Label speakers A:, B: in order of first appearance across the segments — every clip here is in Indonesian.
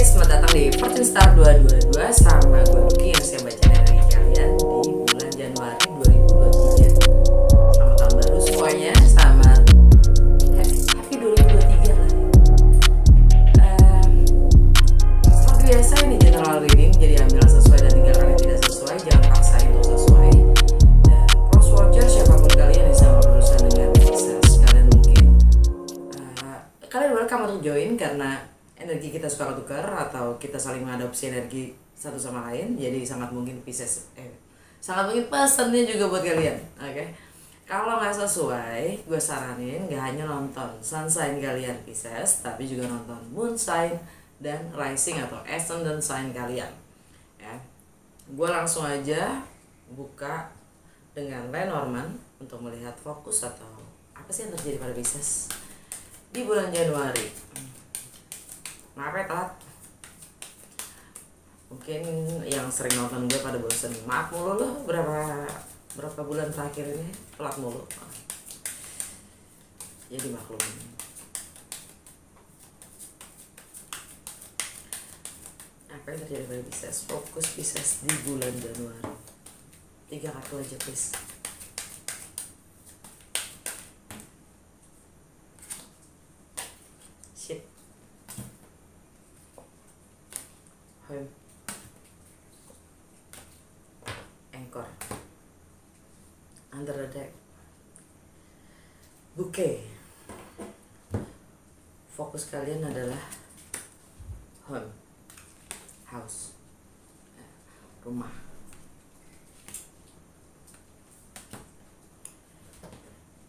A: selamat datang di Fortune Star 222 sama gue Lucky yang saya baca dari kalian di bulan Januari 2023. Selamat tahun baru semuanya, selamat happy 2023 lah. Seperti biasa ini general reading, jadi ambil sesuai dan tinggalkan yang tidak sesuai, jangan paksa untuk sesuai. Dan cross watcher siapapun kalian bisa berurusan dengan Pisces, kalian mungkin kalian welcome untuk join karena energi kita suka tukar atau kita saling mengadopsi energi satu sama lain, jadi sangat mungkin Pisces sangat mungkin pesannya juga buat kalian. Oke, kalau nggak sesuai, gue saranin nggak hanya nonton sun sign kalian Pisces, tapi juga nonton moon sign dan rising atau ascendant sign kalian. Ya, gue langsung aja buka dengan Lenormand untuk melihat fokus atau apa sih yang terjadi pada Pisces di bulan Januari. Maaf ya telat. Mungkin yang sering nonton gue pada bosen. Maaf mulu loh, berapa bulan terakhir ini telat mulu. Jadi maklumin. Apa yang terjadi pada Pisces? Fokus Pisces di bulan Januari. 3 kartu aja please. Shit. Home, anchor, under the deck, bouquet. Fokus kalian adalah home, house, rumah.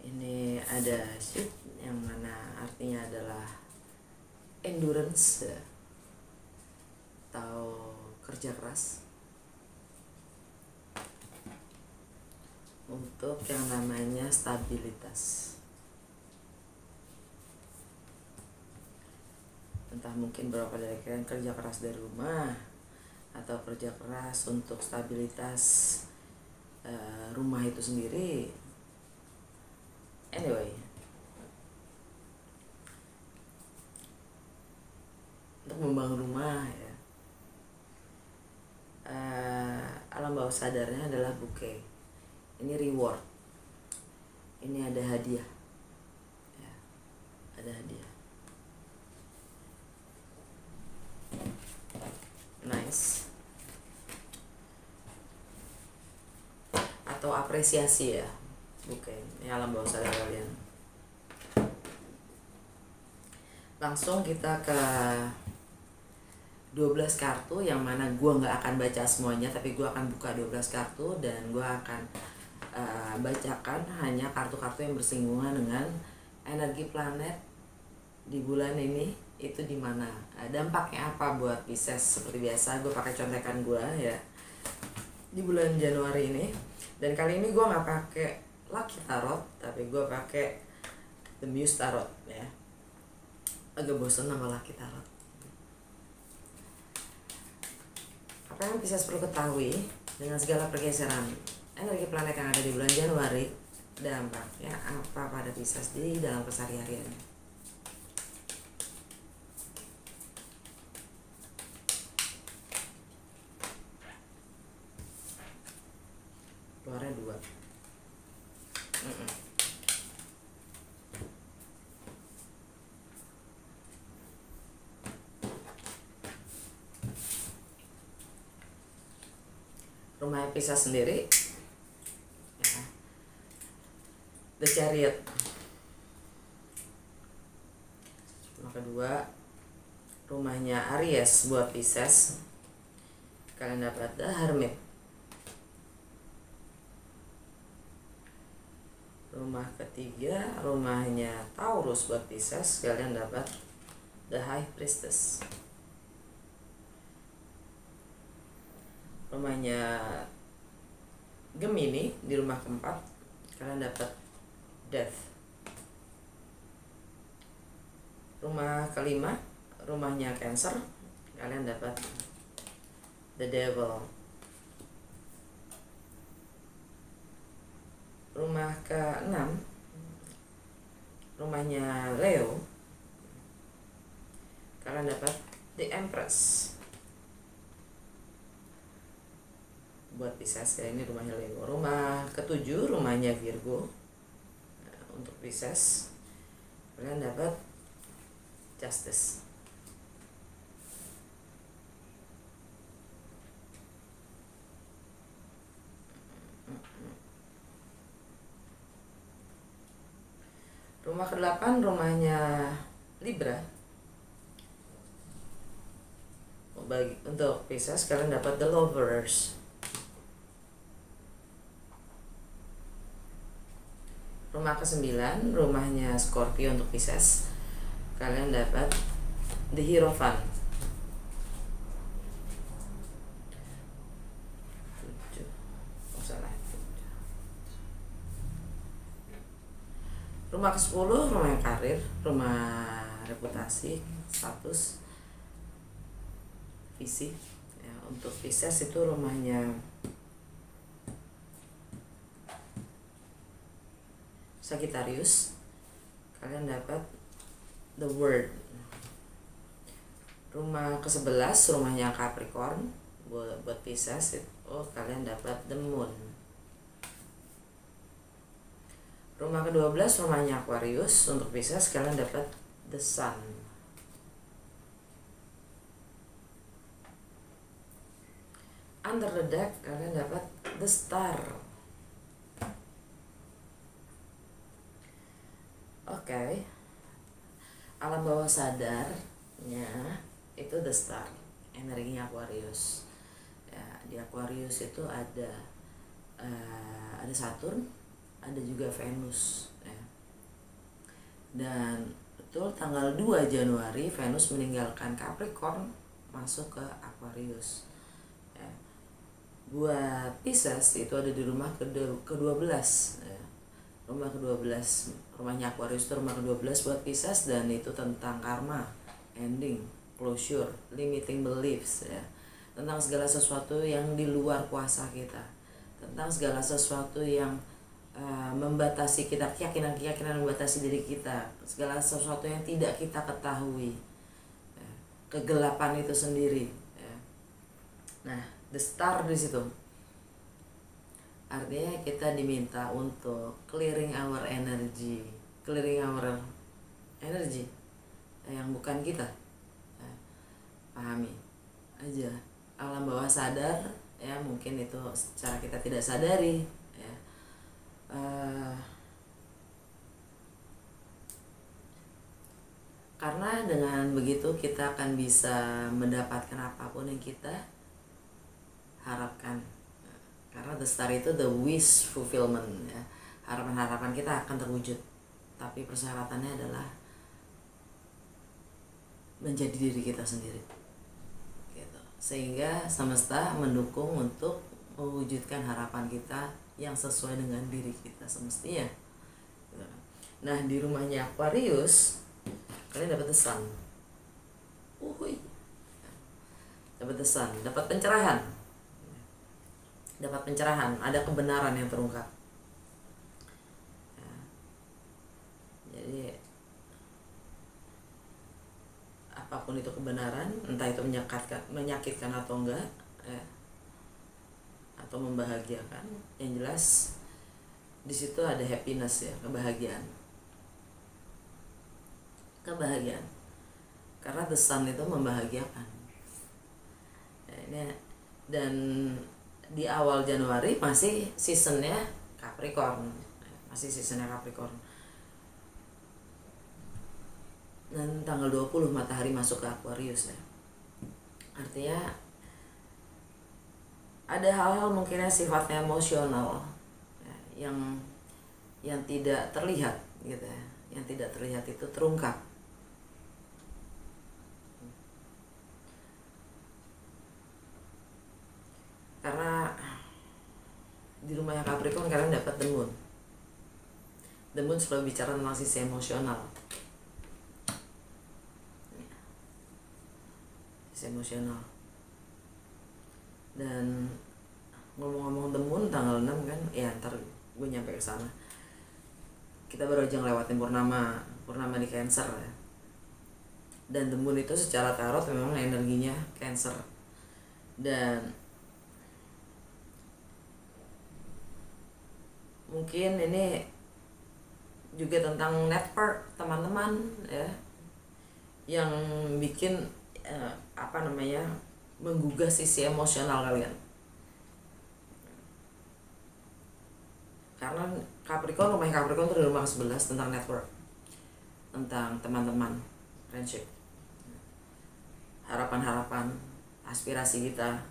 A: Ini ada sheet yang mana artinya adalah endurance atau kerja keras untuk yang namanya stabilitas. Entah mungkin berapa dari kalian kerja keras dari rumah atau kerja keras untuk stabilitas rumah itu sendiri. Anyway, untuk membangun rumah ya. Alam bawah sadarnya adalah bouquet. Ini reward. Ini ada hadiah. Ya, ada hadiah. Nice. Atau apresiasi ya, bouquet. Ini alam bawah sadar kalian. Langsung kita ke 12 kartu yang mana gue nggak akan baca semuanya, tapi gue akan buka 12 kartu dan gue akan bacakan hanya kartu-kartu yang bersinggungan dengan energi planet di bulan ini itu di mana, dampaknya apa buat Pisces. Seperti biasa gue pakai contekan gue ya di bulan Januari ini, dan kali ini gue nggak pakai Lucky Tarot tapi gue pakai The Muse Tarot ya. Agak bosan nama Lucky Tarot. Apa yang Pisces perlu ketahui dengan segala pergeseran energi planet yang ada di bulan Januari, dampaknya apa pada Pisces di dalam kesehariannya. Keluarnya 2. Rumah Pisces sendiri ya. The Chariot. Rumah kedua rumahnya Aries buat Pisces, kalian dapat The Hermit. Rumah ketiga rumahnya Taurus buat Pisces, kalian dapat The High Priestess. Rumahnya Gemini di rumah keempat, kalian dapat Death. Rumah kelima rumahnya Cancer, kalian dapat The Devil. Rumah ke-6 rumahnya Leo, kalian dapat The Empress. Buat Pisces ya, ini rumahnya Leo. Rumah ketujuh rumahnya Virgo. Nah, untuk Pisces kalian dapat Justice. Rumah ke-8 rumahnya Libra. Untuk Pisces kalian dapat The Lovers. Rumah ke-9 rumahnya Scorpio untuk Pisces. Kalian dapat The Hierophant. Rumah ke-10 rumah karir, rumah reputasi, status, visi ya. Untuk Pisces itu rumahnya Sagittarius. Kalian dapat The Word. Rumah ke-11 rumahnya Capricorn. Buat Pisces kalian dapat The Moon. Rumah ke-12 rumahnya Aquarius. Untuk Pisces kalian dapat The Sun. Under the deck kalian dapat The Star. Oke. Alam bawah sadarnya itu The Star, energinya Aquarius ya. Di Aquarius itu ada Saturn, ada juga Venus ya. Dan betul tanggal 2 Januari Venus meninggalkan Capricorn masuk ke Aquarius ya. Buat Pisces itu ada di rumah ke-12 ya. Rumah ke-12 rumahnya Aquarius itu rumah ke-12 buat Pisces, dan itu tentang karma, ending, closure, limiting beliefs ya. Tentang segala sesuatu yang di luar kuasa kita, tentang segala sesuatu yang membatasi kita, keyakinan membatasi diri kita, segala sesuatu yang tidak kita ketahui ya. Kegelapan itu sendiri ya. Nah, The Star di situ artinya kita diminta untuk clearing our energy yang bukan kita ya. Pahami aja alam bawah sadar ya, mungkin itu secara kita tidak sadari ya. Karena dengan begitu kita akan bisa mendapatkan apapun yang kita harapkan. Karena The Star itu the wish fulfillment ya. Harapan-harapan kita akan terwujud, tapi persyaratannya adalah menjadi diri kita sendiri gitu. Sehingga semesta mendukung untuk mewujudkan harapan kita yang sesuai dengan diri kita semestinya gitu. Nah, di rumahnya Aquarius kalian dapat The Sun. Dapat The Sun, dapat pencerahan, ada kebenaran yang terungkap ya. Jadi apapun itu kebenaran, entah itu menyakitkan atau enggak ya, atau membahagiakan, yang jelas di situ ada happiness ya, kebahagiaan. Karena The Sun itu membahagiakan ya, ini. Dan di awal Januari masih seasonnya Capricorn. Dan tanggal 20 matahari masuk ke Aquarius ya. Artinya ada hal-hal mungkinnya sifatnya emosional ya, yang tidak terlihat gitu ya. Yang tidak terlihat itu terungkap. Karena di rumahnya Capricorn kalian dapat The Moon. The Moon selalu bicara tentang sisi emosional. Sisi emosional. Dan ngomong-ngomong The Moon tanggal 6 kan, ya ntar gue nyampe ke sana. Kita baru aja ngelewatin purnama di Cancer ya. Dan The Moon itu secara tarot memang energinya Cancer. Dan mungkin ini juga tentang network teman-teman ya, yang bikin menggugah sisi emosional kalian. Karena Capricorn, rumah Capricorn itu di rumah ke-11 tentang network, tentang teman-teman, friendship, harapan-harapan, aspirasi kita.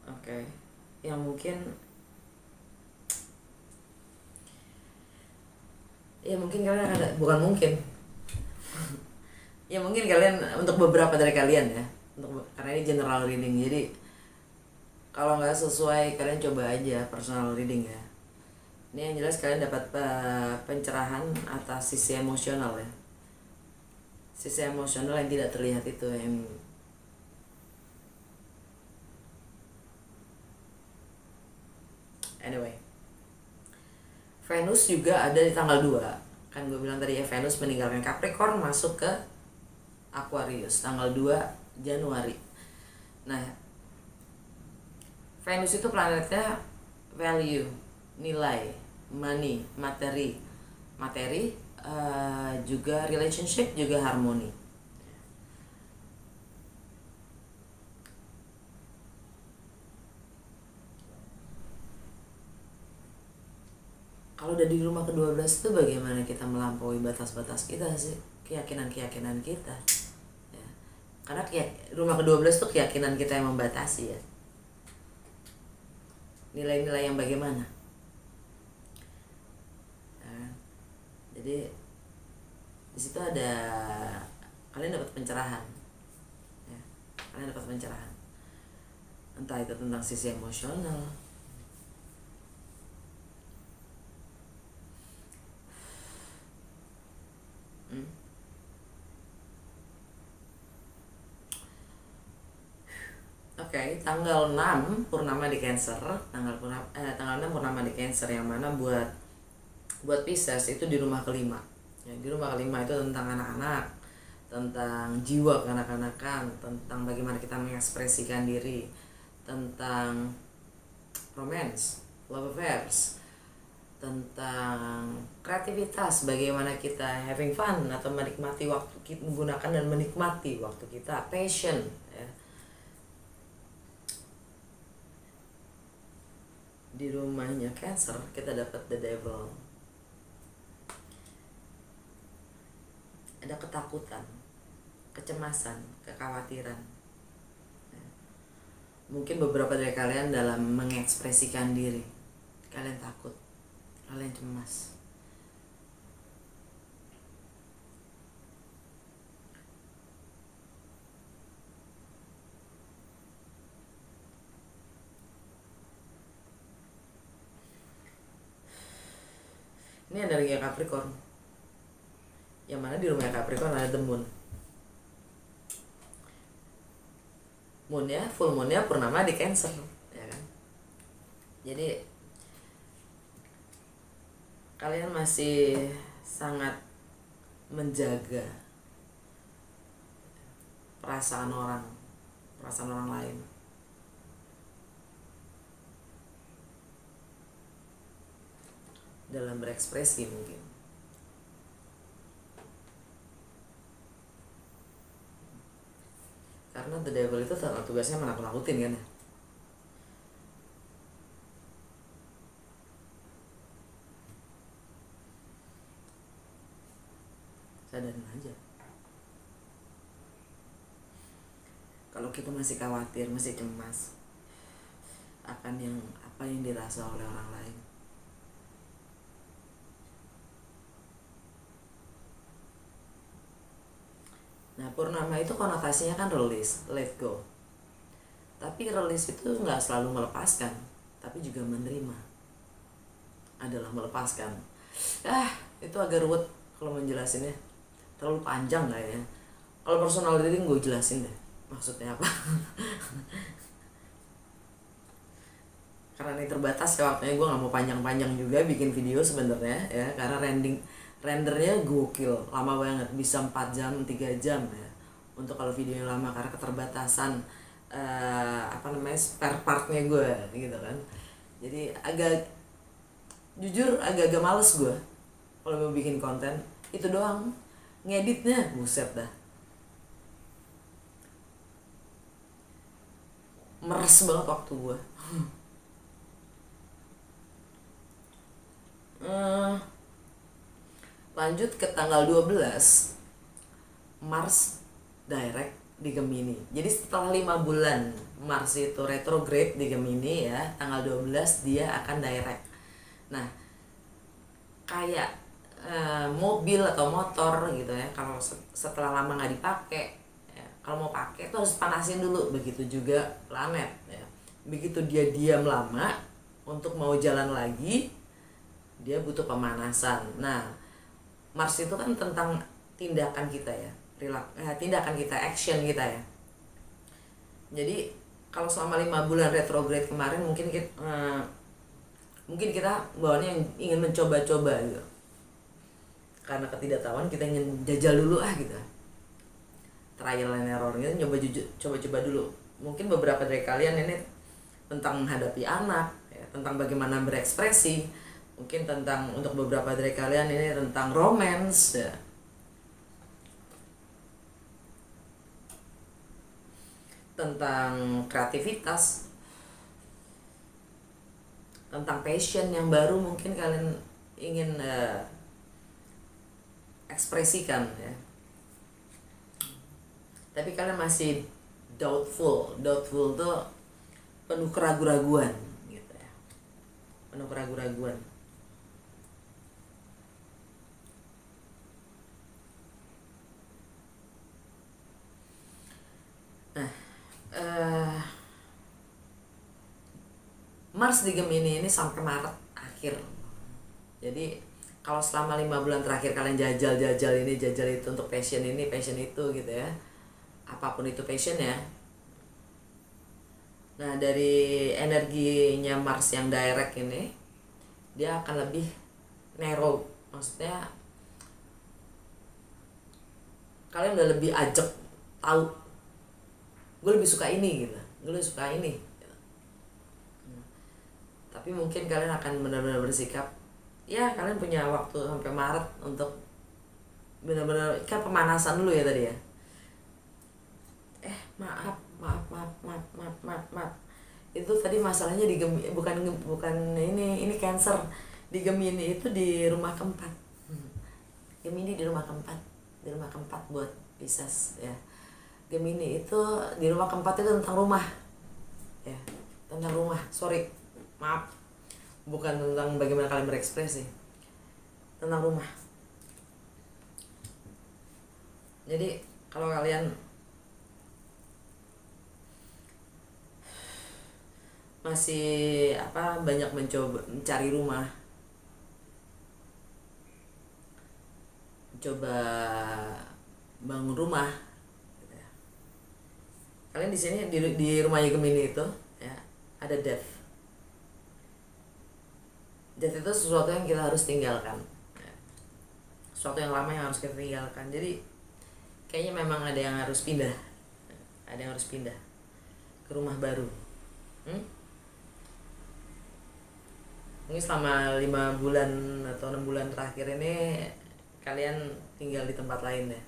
A: Oke, yang mungkin kalian ada, bukan mungkin ya mungkin kalian, untuk beberapa dari kalian ya, karena ini general reading, jadi kalau nggak sesuai kalian coba aja personal reading ya. Ini yang jelas kalian dapat pencerahan atas sisi emosional ya, sisi emosional yang tidak terlihat itu yang anyway. Venus juga ada di tanggal 2. Kan gue bilang tadi ya, Venus meninggalkan Capricorn masuk ke Aquarius tanggal 2 Januari. Nah, Venus itu planetnya value, nilai, money, materi, juga relationship, juga harmoni. Kalau udah di rumah ke-12 itu bagaimana kita melampaui batas-batas kita sih, keyakinan-keyakinan kita ya. Karena rumah ke-12 itu keyakinan kita yang membatasi ya, nilai-nilai yang bagaimana ya. Jadi di situ ada, kalian dapat pencerahan ya. Kalian dapat pencerahan, entah itu tentang sisi emosional, Oke, tanggal 6 purnama di Cancer, tanggal 6 purnama di Cancer, yang mana buat Pisces itu di rumah kelima. Ya, di rumah kelima itu tentang anak-anak, tentang jiwa kekanak-kanakan, tentang bagaimana kita mengekspresikan diri, tentang romance, love affairs, tentang kreativitas, bagaimana kita having fun atau menikmati waktu kita, menggunakan dan menikmati waktu kita, passion ya. Di rumahnya Cancer kita dapat The Devil. Ada ketakutan, kecemasan, kekhawatiran. Mungkin beberapa dari kalian dalam mengekspresikan diri, kalian takut, kalian cemas. Ini energi Capricorn, yang mana di rumah Capricorn ada The Moon. Moonnya, full moonnya purnama di Cancer ya kan. Jadi kalian masih sangat menjaga perasaan orang lain. Dalam berekspresi mungkin. Karena The Devil itu tugasnya menakut-nakutin kan ya. Sadarin aja. Kalau kita masih khawatir, masih cemas akan apa yang dirasa oleh orang lain, nah purnama itu konotasinya kan release, let go. Tapi release itu nggak selalu melepaskan, tapi juga menerima. adalah melepaskan. Itu agak ruwet kalau menjelasinnya, terlalu panjang kayaknya. Kalau personal reading gue jelasin deh maksudnya apa. Karena ini terbatas ya waktunya, gue nggak mau panjang-panjang juga bikin video sebenarnya ya, karena rendernya gokil, lama banget, bisa 4 jam 3 jam ya untuk kalau videonya lama, karena keterbatasan spare partnya gue gitu kan. Jadi jujur agak males gue kalau mau bikin konten. Itu doang, ngeditnya buset dah, meres banget waktu gue. Lanjut ke tanggal 12, Mars direct di Gemini. Jadi setelah 5 bulan Mars itu retrograde di Gemini ya, tanggal 12 dia akan direct. Nah, kayak mobil atau motor gitu ya, kalau setelah lama nggak dipakai ya, kalau mau pakai itu harus panasin dulu. Begitu juga planet ya, begitu dia diam lama untuk mau jalan lagi, dia butuh pemanasan. Nah, Mars itu kan tentang tindakan kita ya, tindakan kita, action kita ya. Jadi kalau selama 5 bulan retrograde kemarin mungkin kita bawaannya ingin mencoba-coba gitu. Karena ketidaktahuan kita ingin jajal dulu gitu. Trial and error gitu, coba-coba dulu. Mungkin beberapa dari kalian ini tentang menghadapi anak ya, tentang bagaimana berekspresi. Mungkin untuk beberapa dari kalian ini tentang romance ya. Tentang kreativitas, tentang passion yang baru mungkin kalian ingin ekspresikan ya. Tapi kalian masih doubtful tuh penuh keraguan-raguan gitu ya. Penuh keraguan-raguan. Mars di Gemini ini sampai Maret akhir. Jadi kalau selama 5 bulan terakhir kalian jajal itu untuk passion ini, passion itu gitu ya, apapun itu passion ya. Nah, dari energinya Mars yang direct ini, dia akan lebih narrow, maksudnya kalian udah lebih ajak tahu, gue lebih suka ini gitu, gue lebih suka ini. Tapi mungkin kalian akan benar-benar bersikap, ya kalian punya waktu sampai Maret untuk benar-benar kan pemanasan dulu ya tadi ya. Maaf. Itu tadi masalahnya di Gemini, bukan ini Cancer. Di Gemini itu di rumah keempat. Gemini di rumah keempat buat Pisces ya. Gemini itu di rumah keempat itu tentang rumah. Ya, tentang rumah. Sorry. Maaf, bukan tentang bagaimana kalian berekspresi, tentang rumah. Jadi kalau kalian masih banyak mencoba mencari rumah, coba bangun rumah gitu ya. Kalian di sini di rumahnya Gemini itu ya ada death. Death itu sesuatu yang kita harus tinggalkan ya. Sesuatu yang lama yang harus kita tinggalkan. Jadi kayaknya memang ada yang harus pindah. Ada yang harus pindah ke rumah baru. Mungkin selama 5 bulan atau 6 bulan terakhir ini kalian tinggal di tempat lain ya.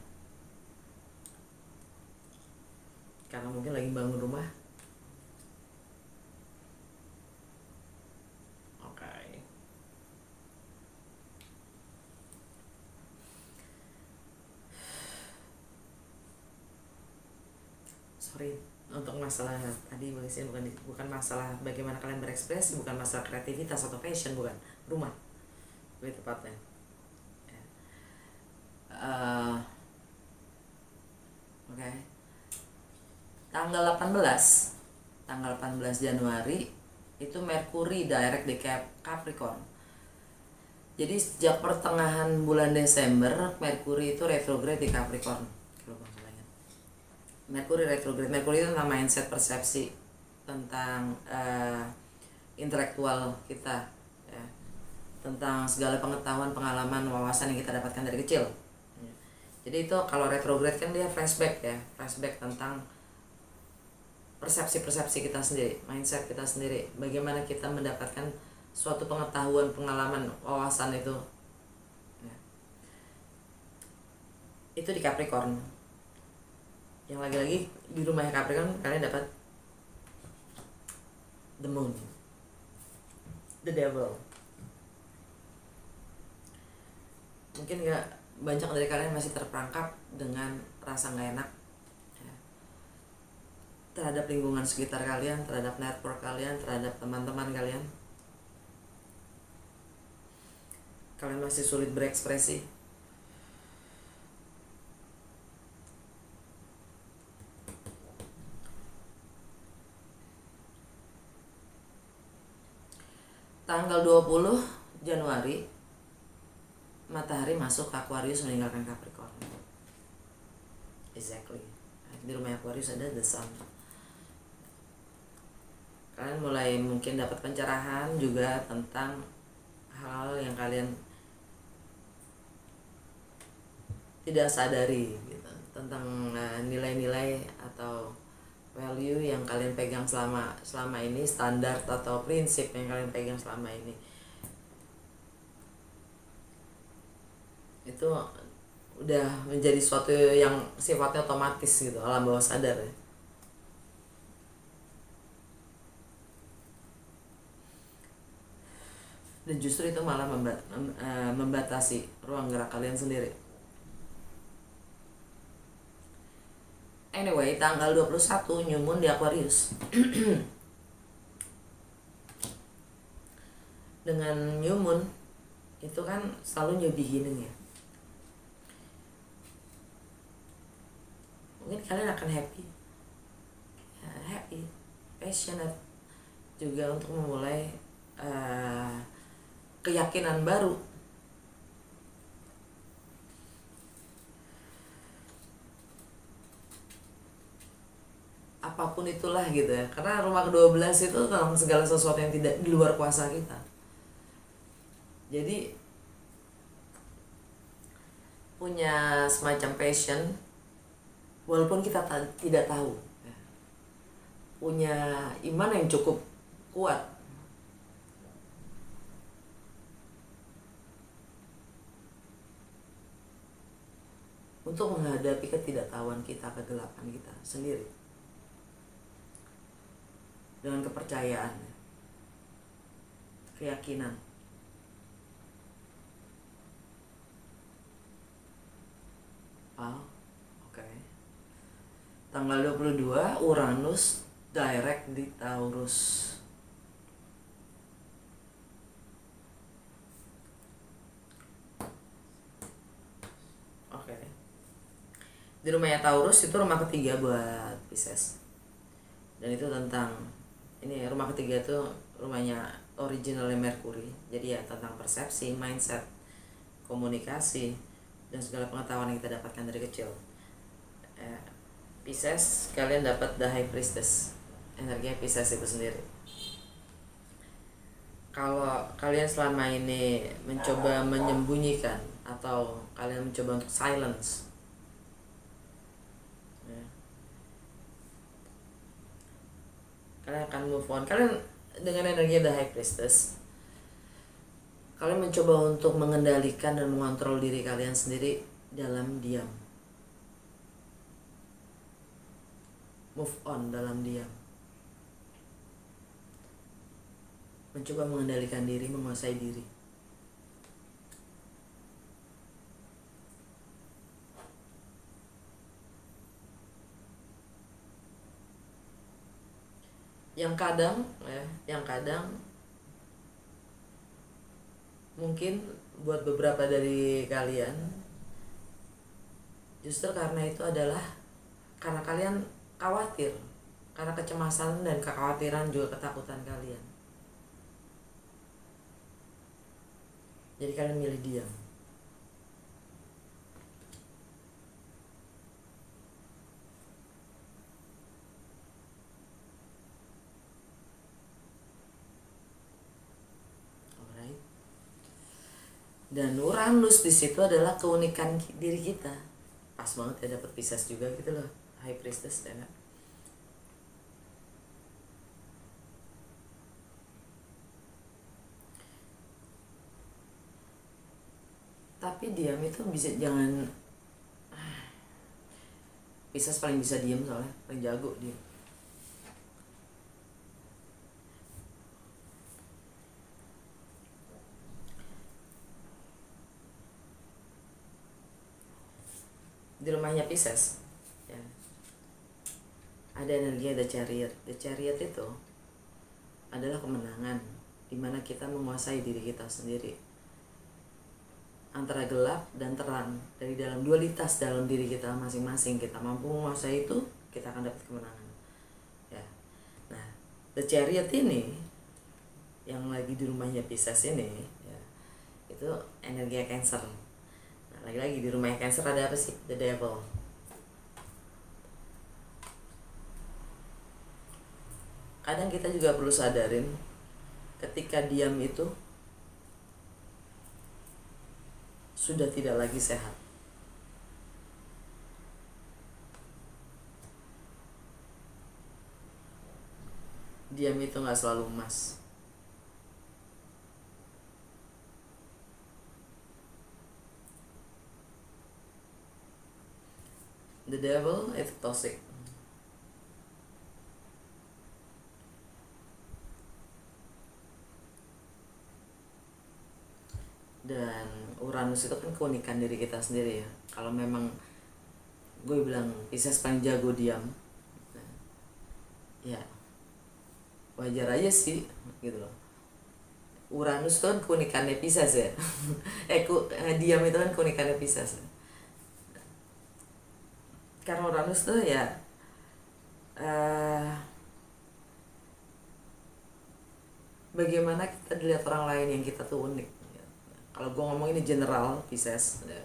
A: Karena mungkin lagi bangun rumah. Sorry untuk masalah tadi bukan masalah bagaimana kalian berekspresi, bukan masalah kreativitas atau passion, bukan, rumah lebih tepatnya ya. Oke. Tanggal 18 Januari itu Merkuri direct di Capricorn. Jadi sejak pertengahan bulan Desember, Merkuri itu retrograde di Capricorn. Merkuri retrograde. Merkuri itu tentang mindset, persepsi, tentang intelektual kita, ya. Tentang segala pengetahuan, pengalaman, wawasan yang kita dapatkan dari kecil. Jadi itu kalau retrograde kan dia flashback, ya, flashback tentang persepsi-persepsi kita sendiri, mindset kita sendiri, bagaimana kita mendapatkan suatu pengetahuan, pengalaman, wawasan itu, ya. Itu di Capricorn. Yang lagi-lagi di rumahnya Capricorn kalian dapat the moon, the devil. Mungkin gak banyak dari kalian masih terperangkap dengan rasa gak enak, ya, terhadap lingkungan sekitar kalian, terhadap network kalian, terhadap teman-teman kalian. Kalian masih sulit berekspresi. Tanggal 20 Januari matahari masuk ke Aquarius meninggalkan Capricorn. Exactly. Di rumah Aquarius ada the sun. Kalian mulai mungkin dapat pencerahan juga tentang hal yang kalian tidak sadari gitu, tentang nilai-nilai atau value yang kalian pegang selama ini, standar atau prinsip yang kalian pegang selama ini. Itu udah menjadi suatu yang sifatnya otomatis gitu, alam bawah sadar, ya. Dan justru itu malah membatasi ruang gerak kalian sendiri. Anyway, tanggal 21 new moon di Aquarius. Dengan new moon itu kan selalu new beginning, ya. Mungkin kalian akan happy, passionate juga untuk memulai keyakinan baru. Apapun itulah gitu, ya. Karena rumah ke-12 itu tentang segala sesuatu yang tidak di luar kuasa kita. Jadi punya semacam passion walaupun kita tidak tahu, ya. Punya iman yang cukup kuat untuk menghadapi ketidaktahuan kita, kegelapan kita sendiri, dengan kepercayaan, keyakinan. Oke. Tanggal 22 Uranus direct di Taurus. Oke. Di rumahnya Taurus itu rumah ketiga buat Pisces. Dan itu tentang ini, rumah ketiga itu rumahnya originalnya Merkuri. Jadi ya tentang persepsi, mindset, komunikasi, dan segala pengetahuan yang kita dapatkan dari kecil. Pisces, kalian dapat the High Priestess. Energinya Pisces itu sendiri. Kalau kalian selama ini mencoba menyembunyikan atau kalian mencoba untuk silence, ya, kalian akan move on. Kalian dengan energi the High Priestess, kalian mencoba untuk mengendalikan dan mengontrol diri kalian sendiri dalam diam. Move on dalam diam. Mencoba mengendalikan diri, menguasai diri. Yang kadang mungkin buat beberapa dari kalian justru karena itu adalah karena kalian khawatir, karena kecemasan dan kekhawatiran juga ketakutan kalian. Jadi kalian milih diam. Alright. Dan Uranus di situ adalah keunikan diri kita. Pas banget ya dapat Pisces juga gitu loh, High Priestess ya gak? Tapi diam itu bisa, jangan, Pisces paling bisa diam soalnya, paling jago dia. Di rumahnya Pisces ya, ada energi, ada Chariot. The Chariot itu adalah kemenangan, dimana kita menguasai diri kita sendiri antara gelap dan terang. Dari dalam dualitas dalam diri kita masing-masing, kita mampu menguasai itu, kita akan dapat kemenangan ya. Nah, The Chariot ini yang lagi di rumahnya Pisces ini ya, itu energi Cancer. Nah, lagi-lagi di rumahnya Cancer ada apa sih? The Devil. Kadang kita juga perlu sadarin ketika diam itu sudah tidak lagi sehat. Diam itu gak selalu emas. The Devil itu toxic. Dan Uranus itu kan keunikan diri kita sendiri ya. Kalau memang gue bilang Pisces paling jago diam, ya wajar aja sih gitu loh. Uranus tuh kan keunikannya Pisces ya. Diam itu kan keunikannya Pisces. Karena Uranus tuh ya bagaimana kita dilihat orang lain yang kita tuh unik. Kalau gue ngomong ini general Pisces ya,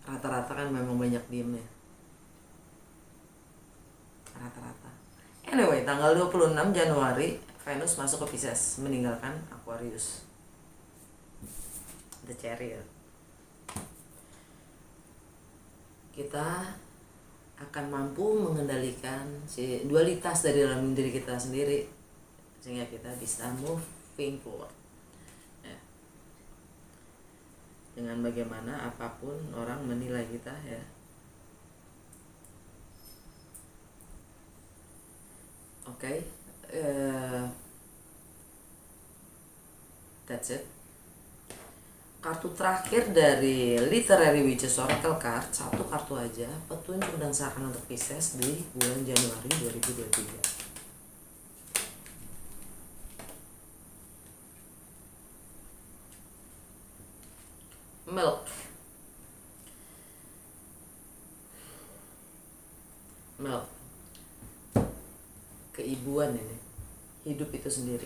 A: rata-rata kan memang banyak diemnya, rata-rata. Anyway, tanggal 26 Januari Venus masuk ke Pisces, meninggalkan Aquarius, The Chariot. Kita akan mampu mengendalikan si dualitas dari dalam diri kita sendiri, sehingga kita bisa moving forward ya. Dengan bagaimana apapun orang menilai kita ya. Oke, that's it. Kartu terakhir dari Literary Witches Oracle Card, satu kartu aja, petunjuk dan saran untuk Pisces di bulan Januari 2023. Milk. Keibuan ini, hidup itu sendiri,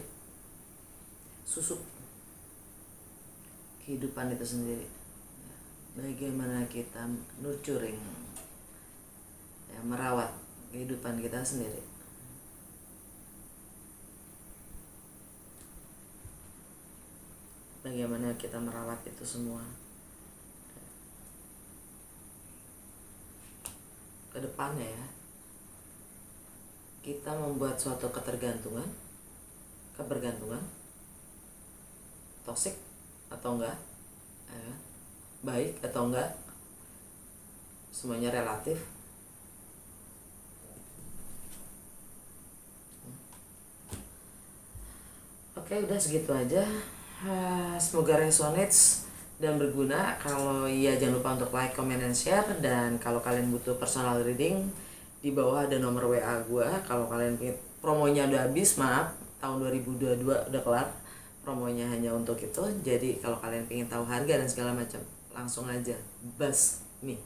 A: susu, kehidupan itu sendiri. Bagaimana kita nurturing ya, merawat kehidupan kita sendiri. Bagaimana kita merawat itu semua ke depannya ya. Kita membuat suatu kebergantungan, toksik atau enggak ya, baik atau enggak, semuanya relatif. Oke, udah segitu aja. Semoga resonates dan berguna. Kalau iya, jangan lupa untuk like, comment, dan share. Dan kalau kalian butuh personal reading, di bawah ada nomor WA gue. Kalau kalian pengen, promonya udah habis, maaf, tahun 2022 udah kelar, promonya hanya untuk itu. Jadi kalau kalian pengen tahu harga dan segala macam, langsung aja buzz me.